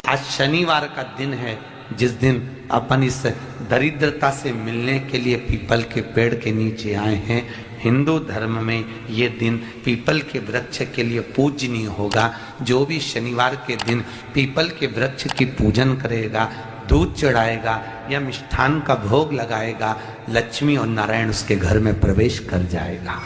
आज शनिवार का दिन है, जिस दिन अपन इस दरिद्रता से मिलने के लिए पीपल के पेड़ के नीचे आए हैं। हिंदू धर्म में ये दिन पीपल के वृक्ष के लिए पूजनीय होगा। जो भी शनिवार के दिन पीपल के वृक्ष की पूजन करेगा, दूध चढ़ाएगा या मिष्ठान का भोग लगाएगा, लक्ष्मी और नारायण उसके घर में प्रवेश कर जाएगा।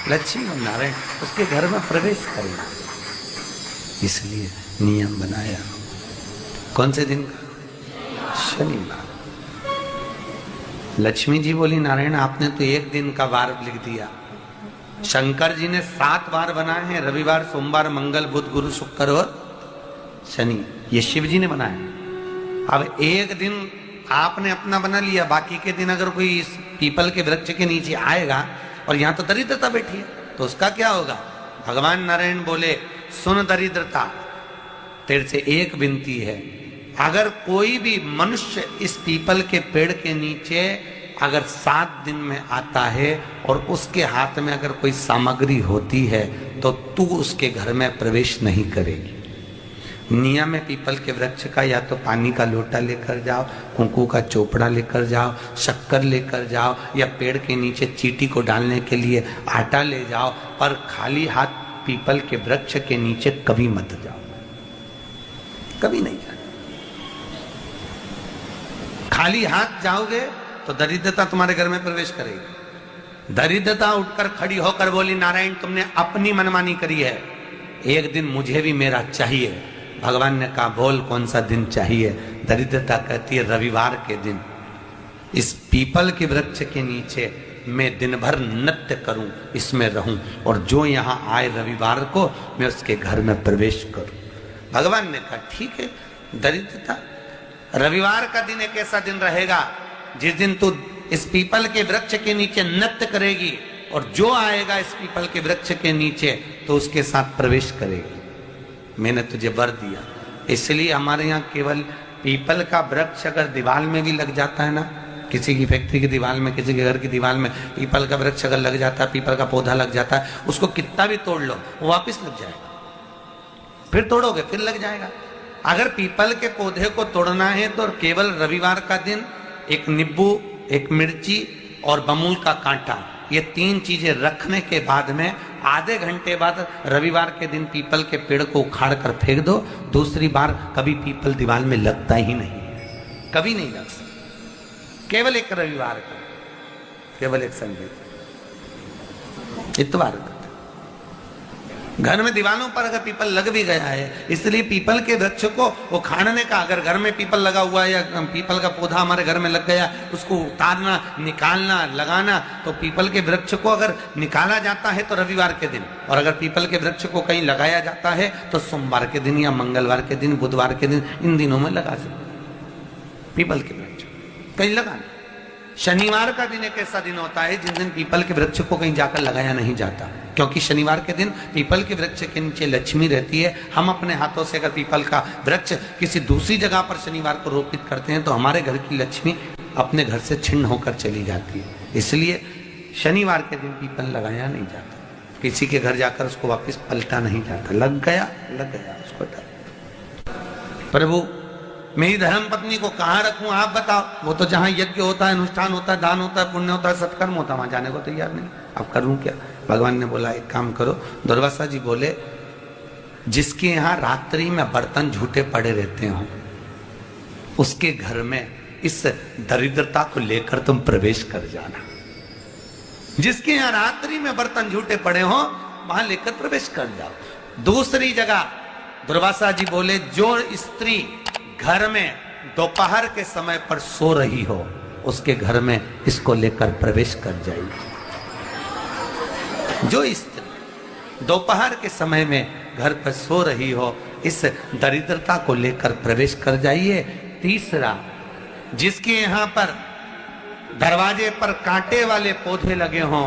लक्ष्मी और नारायण उसके घर में प्रवेश करेगा। इसलिए नियम बनाया। कौन से दिन का? शनिवार। लक्ष्मी जी बोली, नारायण आपने तो एक दिन का वार लिख दिया। शंकर जी ने 7 वार बनाए हैं, रविवार, सोमवार, मंगल, बुध, गुरु, शुक्र और शनि। ये शिव जी ने बनाया। अब एक दिन आपने अपना बना लिया, बाकी के दिन अगर कोई इस पीपल के वृक्ष के नीचे आएगा और यहां तो दरिद्रता बैठी है, तो उसका क्या होगा? भगवान नारायण बोले, सुन दरिद्रता, तेरे से एक विनती है, अगर कोई भी मनुष्य इस पीपल के पेड़ के नीचे अगर 7 दिन में आता है और उसके हाथ में अगर कोई सामग्री होती है तो तू उसके घर में प्रवेश नहीं करेगी। नियम है पीपल के वृक्ष का, या तो पानी का लोटा लेकर जाओ, कुंकू का चोपड़ा लेकर जाओ, शक्कर लेकर जाओ, या पेड़ के नीचे चींटी को डालने के लिए आटा ले जाओ, पर खाली हाथ पीपल के वृक्ष के नीचे कभी मत जाओ, कभी नहीं जाओ। खाली हाथ जाओगे तो दरिद्रता तुम्हारे घर में प्रवेश करेगी। दरिद्रता उठकर खड़ी होकर बोली, नारायण तुमने अपनी मनमानी करी है, एक दिन मुझे भी मेरा चाहिए। भगवान ने कहा, बोल कौन सा दिन चाहिए? दरिद्रता कहती है, रविवार के दिन इस पीपल के वृक्ष के नीचे मैं दिन भर नृत्य करूं, इसमें रहूं, और जो यहां आए रविवार को मैं उसके घर में प्रवेश करूं। भगवान ने कहा, ठीक है। दरिद्रता, रविवार का दिन एक ऐसा दिन रहेगा जिस दिन तू इस पीपल के वृक्ष के नीचे नृत्य करेगी, और जो आएगा इस पीपल के वृक्ष के नीचे तो उसके साथ प्रवेश करेगी। मैंने तुझे वर दिया। इसलिए हमारे यहाँ केवल पीपल का वृक्ष अगर दीवार में भी लग जाता है ना, किसी की फैक्ट्री की दीवार में, किसी के घर की दीवार में पीपल का वृक्ष अगर लग जाता है, पीपल का पौधा लग जाता है, उसको कितना भी तोड़ लो वो वापिस लग जाएगा। फिर तोड़ोगे फिर लग जाएगा। अगर पीपल के पौधे को तोड़ना है तो केवल रविवार का दिन एक नींबू, एक मिर्ची और बमूल का कांटा, ये 3 चीजें रखने के बाद में आधे घंटे बाद रविवार के दिन पीपल के पेड़ को उखाड़ कर फेंक दो। दूसरी बार कभी पीपल दीवार में लगता ही नहीं, कभी नहीं लग सकता। केवल एक रविवार का, केवल एक संडे, इतवार का। घर में दीवारों पर अगर पीपल लग भी गया है, इसलिए पीपल के वृक्ष को उखाड़ने का, अगर घर में पीपल लगा हुआ है या पीपल का पौधा हमारे घर में लग गया, उसको उतारना, निकालना, लगाना, तो पीपल के वृक्ष को अगर निकाला जाता है तो रविवार के दिन, और अगर पीपल के वृक्ष को कहीं लगाया जाता है तो सोमवार के दिन या मंगलवार के दिन, बुधवार के दिन, इन दिनों में लगा सकते पीपल के वृक्ष कहीं लगाना। शनिवार का दिन एक ऐसा दिन होता है जिस दिन पीपल के वृक्ष को कहीं जाकर लगाया नहीं जाता, क्योंकि शनिवार के दिन पीपल के वृक्ष के नीचे लक्ष्मी रहती है। हम अपने हाथों से अगर पीपल का वृक्ष किसी दूसरी जगह पर शनिवार को रोपित करते हैं तो हमारे घर की लक्ष्मी अपने घर से छिन्न होकर चली जाती है। इसलिए शनिवार के दिन पीपल लगाया नहीं जाता, किसी के घर जाकर उसको वापिस पलटा नहीं जाता। लग गया उसको डाल। प्रभु मेरी धर्म पत्नी को कहाँ रखूं आप बताओ? वो तो जहां यज्ञ होता है, अनुष्ठान होता है, दान होता है, पुण्य होता है, सत्कर्म होता है, वहां जाने को तैयार नहीं। अब करूं क्या? भगवान ने बोला, एक काम करो। दुर्वासा जी बोले, जिसके यहाँ रात्रि में बर्तन झूठे पड़े रहते हो, उसके घर में इस दरिद्रता को लेकर तुम प्रवेश कर जाना। जिसके यहाँ रात्रि में बर्तन झूठे पड़े हो, वहां लेकर प्रवेश कर जाओ। दूसरी जगह दुर्वासा जी बोले, जो स्त्री घर में दोपहर के समय पर सो रही हो, उसके घर में इसको लेकर प्रवेश कर जाइए। जो स्त्री दोपहर के समय में घर पर सो रही हो, इस दरिद्रता को लेकर प्रवेश कर जाइए। तीसरा, जिसके यहाँ पर दरवाजे पर कांटे वाले पौधे लगे हों,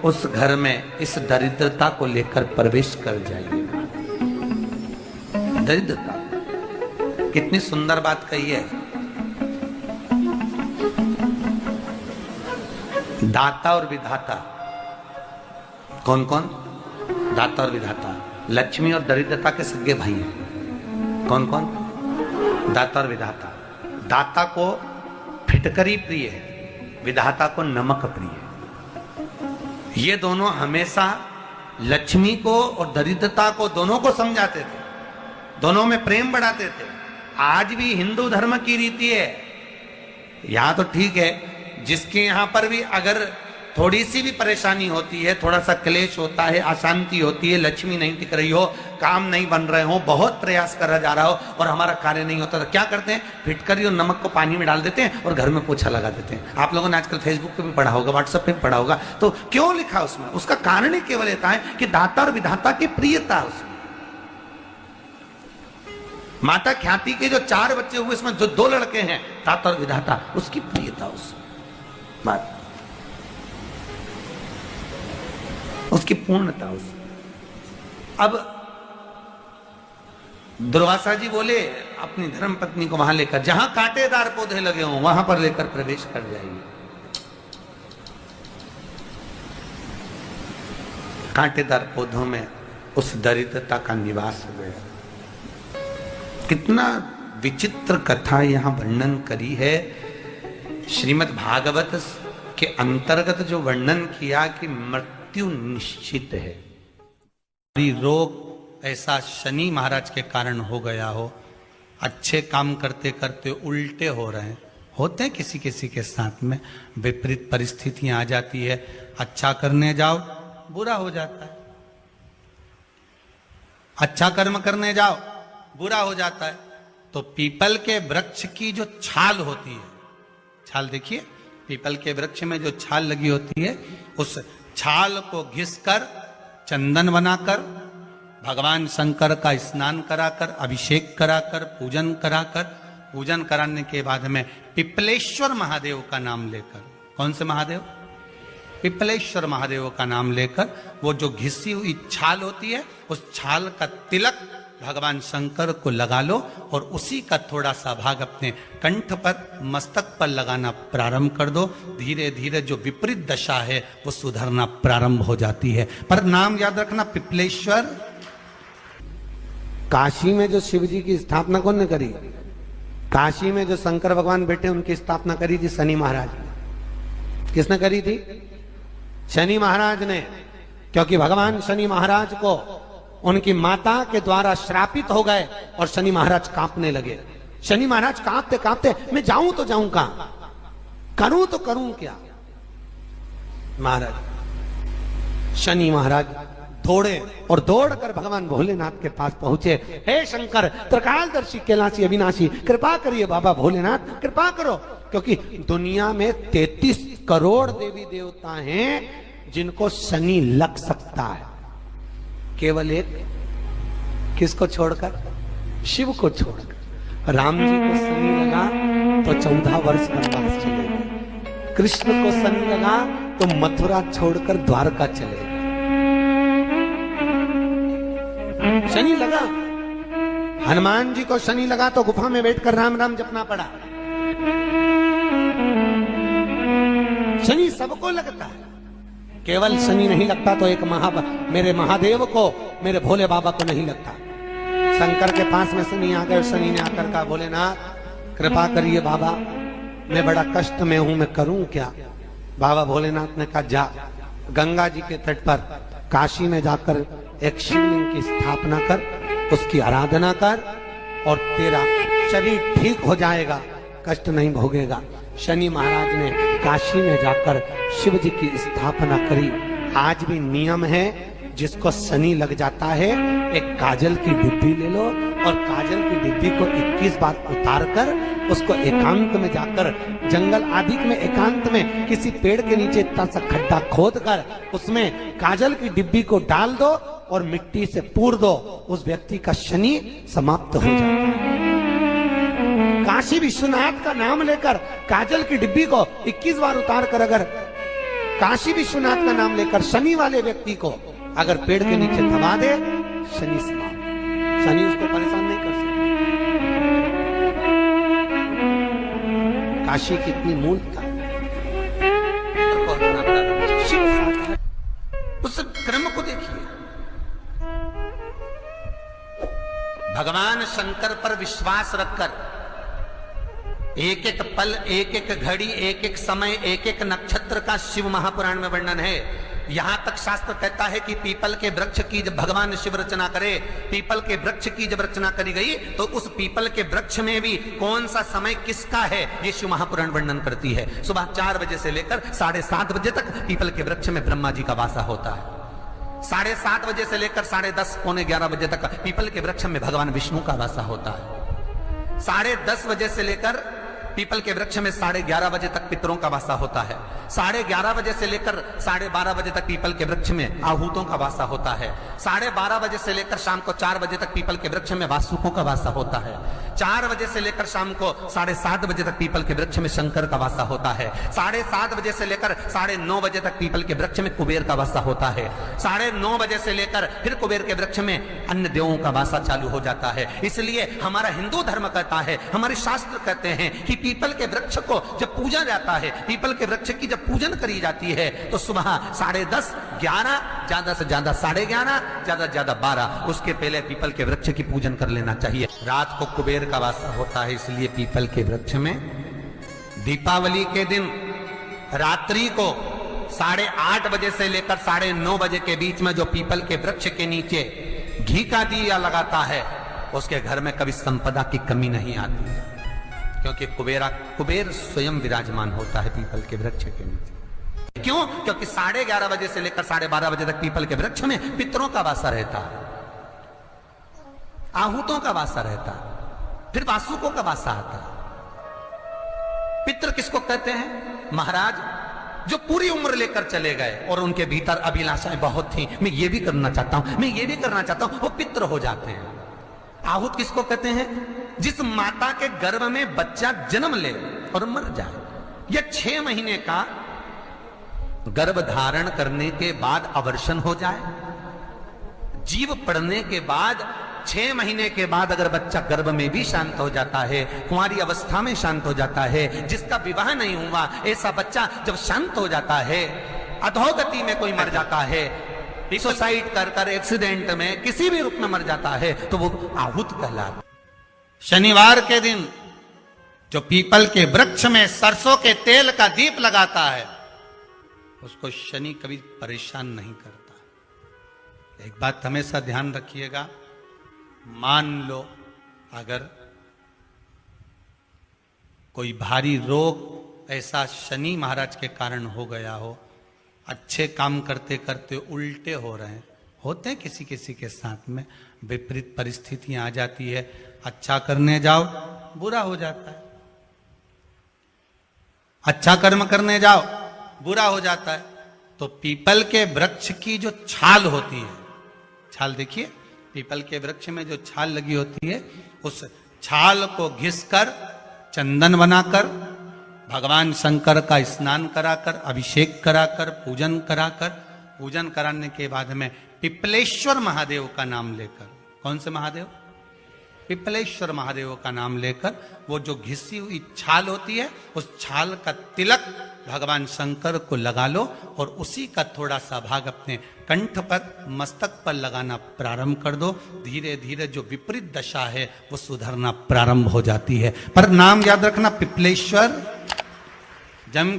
उस घर में इस दरिद्रता को लेकर प्रवेश कर जाइए। दरिद्रता, कितनी सुंदर बात कही है। दाता और विधाता, कौन कौन? दाता और विधाता। लक्ष्मी और दरिद्रता के सगे भाई हैं। कौन कौन? दाता और विधाता। दाता को फिटकरी प्रिय है, विधाता को नमक प्रिय है। ये दोनों हमेशा लक्ष्मी को और दरिद्रता को दोनों को समझाते थे, दोनों में प्रेम बढ़ाते थे। आज भी हिंदू धर्म की रीति है, यहां तो ठीक है, जिसके यहां पर भी अगर थोड़ी सी भी परेशानी होती है, थोड़ा सा क्लेश होता है, अशांति होती है, लक्ष्मी नहीं टिक रही हो, काम नहीं बन रहे हो, बहुत प्रयास करा जा रहा हो और हमारा कार्य नहीं होता, तो क्या करते हैं? फिटकरी और नमक को पानी में डाल देते हैं और घर में पोछा लगा देते हैं। आप लोगों ने आजकल फेसबुक पे भी पढ़ा होगा, व्हाट्सएप पे भी पढ़ा होगा। तो क्यों लिखा उसमें? उसका कारण ही केवल ये है कि दाता और विधाता की प्रियता उसमें। माता ख्याति के जो 4 बच्चे हुए, इसमें जो 2 लड़के हैं, दाता और विधाता, उसकी प्रियता उसमें, उसकी पूर्णता उस। अब दुर्वासा जी बोले अपनी धर्म पत्नी को वहां लेकर, जहां कांटेदार पौधे लगे हों वहां पर लेकर प्रवेश कर जाइए। कांटेदार पौधों में उस दरिद्रता का निवास हो गया। कितना विचित्र कथा यहां वर्णन करी है। श्रीमद् भागवत के अंतर्गत जो वर्णन किया कि मृत्यु निश्चित है, रोग ऐसा शनि महाराज के कारण हो गया हो, अच्छे काम करते करते उल्टे हो रहे हैं, होते हैं किसी किसी के साथ में, विपरीत परिस्थितियां आ जाती है, अच्छा करने जाओ बुरा हो जाता है, अच्छा कर्म करने जाओ बुरा हो जाता है। तो पीपल के वृक्ष की जो छाल होती है, छाल देखिए, पीपल के वृक्ष में जो छाल लगी होती है, उस छाल को घिसकर चंदन बनाकर भगवान शंकर का स्नान कराकर, अभिषेक कराकर, पूजन कराकर, पूजन कराने के बाद में पिपलेश्वर महादेव का नाम लेकर, कौन से महादेव? पिपलेश्वर महादेव का नाम लेकर वो जो घिसी हुई छाल होती है, उस छाल का तिलक भगवान शंकर को लगा लो और उसी का थोड़ा सा भाग अपने कंठ पर, मस्तक पर लगाना प्रारंभ कर दो। धीरे धीरे जो विपरीत दशा है वो सुधरना प्रारंभ हो जाती है। पर नाम याद रखना, पिपलेश्वर। काशी में जो शिव जी की स्थापना कौन ने करी? काशी में जो शंकर भगवान बैठे उनकी स्थापना करी थी शनि महाराज ने। किसने करी थी? शनि महाराज ने। क्योंकि भगवान शनि महाराज को उनकी माता के द्वारा श्रापित हो गए और शनि महाराज कांपने लगे। शनि महाराज कांपते कांपते, मैं जाऊं तो जाऊं कहां, करूं तो करूं क्या? महाराज शनि महाराज दौड़े और दौड़कर भगवान भोलेनाथ के पास पहुंचे। हे शंकर, त्रिकालदर्शी, कैलाशी, अविनाशी, कृपा करिए बाबा भोलेनाथ, कृपा करो। क्योंकि दुनिया में 33 करोड़ देवी देवता हैं जिनको शनि लग सकता है, केवल एक किसको छोड़कर? शिव को छोड़कर। राम जी को शनि लगा तो 14 वर्ष वनवास चले गए। कृष्ण को शनि लगा तो मथुरा छोड़कर द्वारका चले गए। शनि लगा। हनुमान जी को शनि लगा तो गुफा में बैठकर राम राम जपना पड़ा। शनि सबको लगता है, केवल शनि नहीं लगता तो एक मेरे महादेव को, मेरे भोले बाबा को नहीं लगता। शंकर के पास में शनि आ गए। शनि ने आकर कहा, भोलेनाथ कृपा करिए बाबा, मैं बड़ा कष्ट में हूं, मैं करूं क्या? बाबा भोलेनाथ ने कहा, जा गंगा जी के तट पर काशी में जाकर एक शिवलिंग की स्थापना कर, उसकी आराधना कर और तेरा शरीर ठीक हो जाएगा, कष्ट नहीं भोगेगा। शनि महाराज ने काशी में जाकर शिव जी की स्थापना करी। आज भी नियम है, जिसको शनि लग जाता है एक काजल की डिब्बी ले लो और काजल की डिब्बी को 21 बार उतार कर उसको एकांत में जाकर, जंगल आदि में एकांत में किसी पेड़ के नीचे इतना सा खड्डा खोद कर उसमें काजल की डिब्बी को डाल दो और मिट्टी से पूर दो, उस व्यक्ति का शनि समाप्त हो जाता है। काशी विश्वनाथ का नाम लेकर काजल की डिब्बी को 21 बार उतार कर अगर काशी विश्वनाथ का नाम लेकर शनि वाले व्यक्ति को अगर पेड़ के नीचे दबा दे, शनि समाप्त, शनि उसको परेशान नहीं कर सकता। काशी कितनी मूलता, उस क्रम को देखिए। भगवान शंकर पर विश्वास रखकर एक एक पल, एक एक घड़ी, एक एक समय, एक एक नक्षत्र का शिव महापुराण में वर्णन है। यहां तक शास्त्र कहता है कि पीपल के वृक्ष की जब भगवान शिव रचना करे, पीपल के वृक्ष की जब रचना करी गई तो उस पीपल के वृक्ष में भी कौन सा समय किसका है, ये शिव महापुराण वर्णन करती है। सुबह 4 बजे से लेकर 7:30 बजे तक पीपल के वृक्ष में ब्रह्मा जी का वासा होता है। 7:30 बजे से लेकर 10:30 पौने 11 बजे तक पीपल के वृक्ष में भगवान विष्णु का वासा होता है। 10:30 बजे से लेकर पीपल के वृक्ष में 11:30 बजे तक पितरों का वासा होता है। 11:30 बजे से लेकर 12:30 बजे तक पीपल के वृक्ष में आहूतों का वासा होता है। 12:30 बजे से लेकर शाम को 4 बजे तक पीपल के वृक्ष में वासुकों का वासा होता है। 4 बजे से लेकर शाम को 7:30 बजे तक पीपल के वृक्ष में शंकर का वासा होता है। 7:30 बजे से लेकर 9:30 बजे तक पीपल के वृक्ष में कुबेर का वासा होता है। 9:30 बजे से लेकर फिर कुबेर के वृक्ष में अन्य देवों का वासा चालू हो जाता है। इसलिए हमारा हिंदू धर्म कहता है, हमारे शास्त्र कहते हैं कि पीपल के वृक्ष को जब पूजा जाता है, पीपल के वृक्ष की जब पूजन करी जाती है तो सुबह 10:30, 11, ज्यादा से ज्यादा 11:30, ज्यादा से ज्यादा 12, उसके पहले पीपल के वृक्ष की पूजन कर लेना चाहिए। रात को कुबेर का वासा होता है, इसलिए पीपल के वृक्ष में दीपावली के दिन रात्रि को 8:30 बजे से लेकर 9:30 बजे के बीच में जो पीपल के वृक्ष के नीचे घी का दिया लगाता है, उसके घर में कभी संपदा की कमी नहीं आती है, क्योंकि कुबेर स्वयं विराजमान होता है पीपल के वृक्ष के नीचे। क्यों? क्योंकि 11:30 बजे से लेकर 12:30 बजे तक पीपल के वृक्ष में पितरों का वासा रहता है, आहूतों का वासा रहता है, फिर वासुकों का वासा आता है। पितृ किसको कहते हैं? महाराज जो पूरी उम्र लेकर चले गए और उनके भीतर अभिलाषाएं बहुत थी, मैं ये भी करना चाहता हूं, मैं ये भी करना चाहता हूं, वो पितृ हो जाते हैं। आहूत किसको कहते हैं? जिस माता के गर्भ में बच्चा जन्म ले और मर जाए, या 6 महीने का गर्भ धारण करने के बाद अवर्षण हो जाए, जीव पड़ने के बाद 6 महीने के बाद अगर बच्चा गर्भ में भी शांत हो जाता है, कुंवारी अवस्था में शांत हो जाता है, जिसका विवाह नहीं हुआ ऐसा बच्चा जब शांत हो जाता है, अधोगति में कोई मर जाता है, सुसाइड कर एक्सीडेंट में किसी भी रूप में मर जाता है, तो वो आहूत कहलाता। शनिवार के दिन जो पीपल के वृक्ष में सरसों के तेल का दीप लगाता है, उसको शनि कभी परेशान नहीं करता। एक बात हमेशा ध्यान रखिएगा, मान लो अगर कोई भारी रोग ऐसा शनि महाराज के कारण हो गया हो, अच्छे काम करते करते उल्टे हो रहे हैं, होते हैं किसी किसी के साथ में, विपरीत परिस्थितियां आ जाती है, अच्छा करने जाओ बुरा हो जाता है, अच्छा कर्म करने जाओ बुरा हो जाता है। तो पीपल के वृक्ष की जो छाल होती है, छाल देखिए, पीपल के वृक्ष में जो छाल लगी होती है, उस छाल को घिसकर चंदन बनाकर भगवान शंकर का स्नान कराकर, अभिषेक कराकर, पूजन कराने के बाद में पिपलेश्वर महादेव का नाम लेकर, कौन से महादेव? पिपलेश्वर महादेव का नाम लेकर वो जो घिसी हुई छाल होती है, उस छाल का तिलक भगवान शंकर को लगा लो और उसी का थोड़ा सा भाग अपने कंठ पर, मस्तक पर लगाना प्रारंभ कर दो। धीरे धीरे जो विपरीत दशा है वो सुधरना प्रारंभ हो जाती है। पर नाम याद रखना, पिपलेश्वर जम